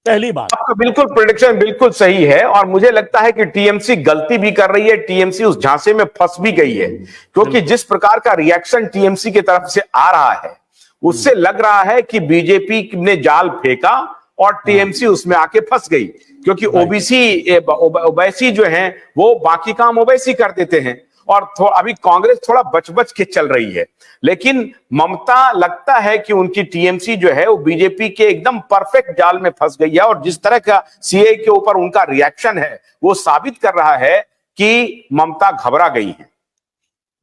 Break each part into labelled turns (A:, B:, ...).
A: पहली बात।
B: आपका बिल्कुल प्रेडिक्शन बिल्कुल सही है, और मुझे लगता है कि टीएमसी गलती भी कर रही है, टीएमसी उस झांसे में फंस भी गई है, क्योंकि जिस प्रकार का रिएक्शन टीएमसी की तरफ से आ रहा है उससे लग रहा है कि बीजेपी ने जाल फेंका और टीएमसी उसमें आके फंस गई, क्योंकि ओबीसी जो है वो बाकी काम ओबीसी कर देते हैं, और अभी कांग्रेस थोड़ा बच बच के चल रही है। लेकिन ममता लगता है कि उनकी टीएमसी जो है वो बीजेपी के एकदम परफेक्ट जाल में फंस गई है, और जिस तरह का सीए के ऊपर उनका रिएक्शन है वो साबित कर रहा है कि ममता घबरा गई है।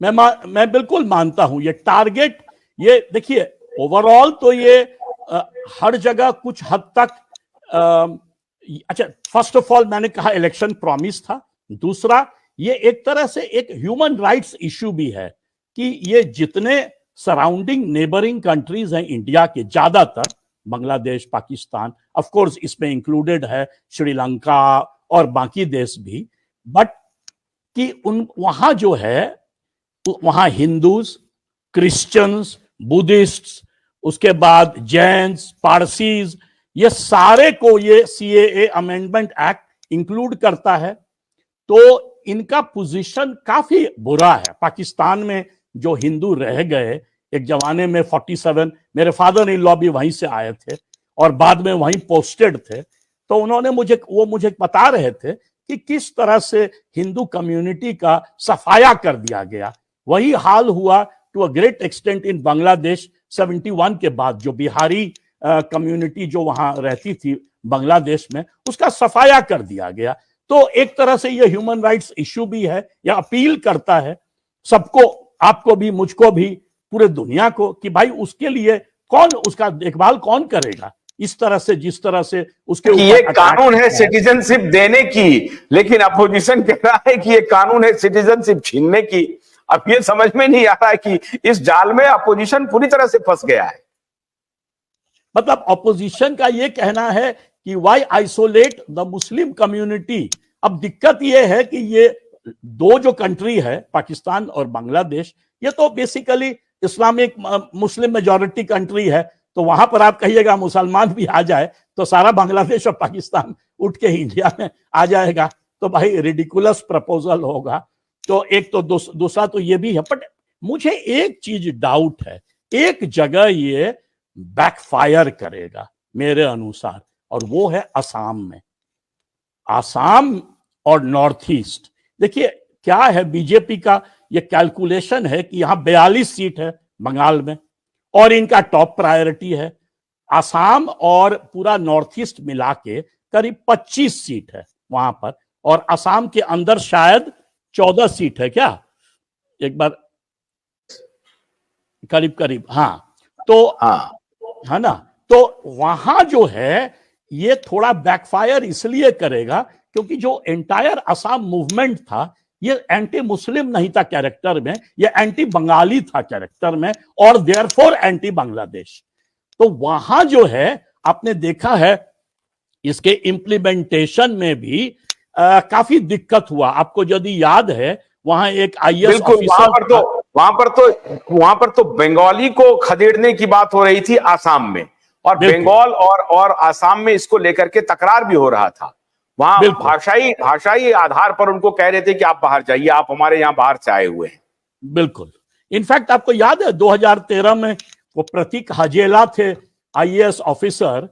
A: मैं बिल्कुल मानता हूं ये टारगेट, ये देखिए ओवरऑल तो ये हर जगह कुछ हद तक अच्छा, फर्स्ट ऑफ ऑल मैंने कहा इलेक्शन प्रॉमिस था। दूसरा, ये एक तरह से एक ह्यूमन राइट्स इश्यू भी है कि ये जितने सराउंडिंग नेबरिंग कंट्रीज हैं इंडिया के, ज्यादातर बांग्लादेश, पाकिस्तान, ऑफ कोर्स इसमें इंक्लूडेड है श्रीलंका और बाकी देश भी, बट कि उन वहां जो है वहां हिंदूज, क्रिश्चियंस, बुद्धिस्ट्स, उसके बाद जैन्स, पारसीज, ये सारे को ये सीएए अमेंडमेंट एक्ट इंक्लूड करता है। तो इनका पोजीशन काफी बुरा है। पाकिस्तान में जो हिंदू रह गए एक जमाने में 47, मेरे फादर इन लॉ भी वहीं से आए थे और बाद में वहीं पोस्टेड थे, तो उन्होंने मुझे बता रहे थे कि किस तरह से हिंदू कम्युनिटी का सफाया कर दिया गया। वही हाल हुआ टू अ ग्रेट एक्सटेंट इन बांग्लादेश 71 के बाद। जो बिहारी कम्युनिटी जो वहां रहती थी बांग्लादेश में, उसका सफाया कर दिया गया। तो एक तरह से ये ह्यूमन राइट्स इश्यू भी है, या अपील करता है सबको, आपको भी, मुझको भी, पूरे दुनिया को, कि भाई उसके लिए कौन, उसका देखभाल कौन करेगा इस तरह से, जिस तरह से उसके ऊपर
B: ये कानून है सिटीजनशिप देने की, लेकिन अपोजिशन कह रहा है कि ये कानून है सिटीजनशिप छीनने की। अब ये समझ में नहीं आ रहा है कि इस जाल में अपोजिशन पूरी तरह से फंस गया है।
A: मतलब अपोजिशन का ये कहना है कि why isolate the Muslim community. अब दिक्कत ये है कि ये दो जो कंट्री है, पाकिस्तान और बांग्लादेश, ये तो basically Islamic Muslim majority country है। तो वहां पर आप कहिएगा मुसलमान भी आ जाए तो सारा बांग्लादेश और पाकिस्तान उठ के इंडिया में आ जाएगा, तो भाई रिडिकुलस प्रपोजल होगा। तो एक तो दूसरा तो ये भी है। बट मुझे एक चीज डाउट है, एक जगह ये बैकफायर करेगा मेरे अनुसार, और वो है असम में। असम और नॉर्थ ईस्ट, देखिए क्या है, बीजेपी का ये कैलकुलेशन है कि यहां 42 सीट है बंगाल में, और इनका टॉप प्रायोरिटी है। असम और पूरा नॉर्थ ईस्ट मिला के करीब 25 सीट है वहां पर, और असम के अंदर शायद 14 सीट है क्या, एक बार करीब हाँ, तो
B: हाँ,
A: है ना। तो वहां जो है ये थोड़ा बैकफायर इसलिए करेगा क्योंकि जो एंटायर असम मूवमेंट था ये एंटी मुस्लिम नहीं था कैरेक्टर में, ये एंटी बंगाली था कैरेक्टर में, और देयरफॉर एंटी बांग्लादेश। तो वहां जो है आपने देखा है इसके इम्प्लीमेंटेशन में भी काफी दिक्कत हुआ। आपको यदि याद है वहां एक आईएएस ऑफिसर,
B: वहां पर तो बंगाली को खदेड़ने की बात हो रही थी आसाम में, और बंगाल और आसाम में इसको लेकर के तकरार भी हो रहा था। वहां भाषाई आधार पर उनको कह रहे थे कि आप बाहर जाइए, आप हमारे यहां बाहर से आए हुए हैं।
A: बिल्कुल। इनफैक्ट आपको याद है 2013 में वो प्रतीक हजेला थे आईएएस ऑफिसर,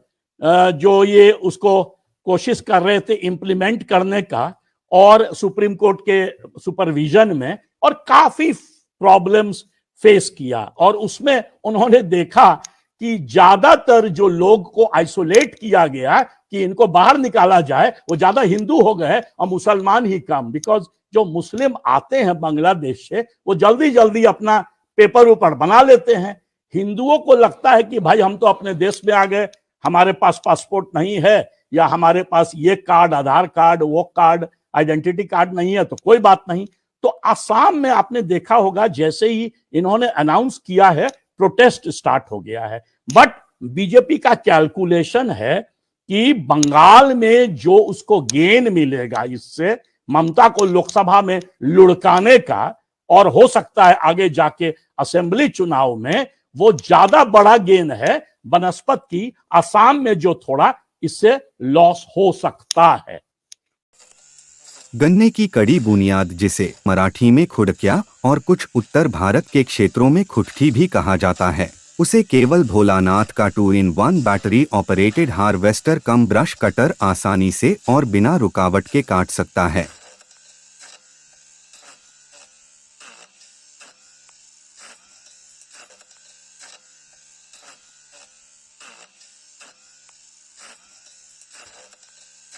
A: जो ये उसको कोशिश कर रहे थे इंप्लीमेंट करने का, और सुप्रीम कोर्ट के सुपरविजन में, और काफी प्रॉब्लम्स फेस किया। और उसमें उन्होंने देखा कि ज्यादातर जो लोग को आइसोलेट किया गया कि इनको बाहर निकाला जाए, वो ज्यादा हिंदू हो गए और मुसलमान ही कम। बिकॉज जो मुस्लिम आते हैं बांग्लादेश से वो जल्दी जल्दी अपना पेपर ऊपर बना लेते हैं। हिंदुओं को लगता है कि भाई हम तो अपने देश में आ गए, हमारे पास पासपोर्ट नहीं है, या हमारे पास ये कार्ड, आधार कार्ड, वो कार्ड, आइडेंटिटी कार्ड नहीं है, तो कोई बात नहीं। तो असम में आपने देखा होगा जैसे ही इन्होंने अनाउंस किया है प्रोटेस्ट स्टार्ट हो गया है। बट बीजेपी का कैलकुलेशन है कि बंगाल में जो उसको गेन मिलेगा इससे, ममता को लोकसभा में लुढ़काने का, और हो सकता है आगे जाके असेंबली चुनाव में, वो ज्यादा बड़ा गेन है बनस्पत की असम में जो थोड़ा इससे लॉस हो सकता है।
C: गन्ने की कड़ी बुनियाद, जिसे मराठी में खुडक्या और कुछ उत्तर भारत के क्षेत्रों में खुटकी भी कहा जाता है, उसे केवल भोलानाथ का 2-in-1 बैटरी ऑपरेटेड हार्वेस्टर कम ब्रश कटर आसानी से और बिना रुकावट के काट सकता है।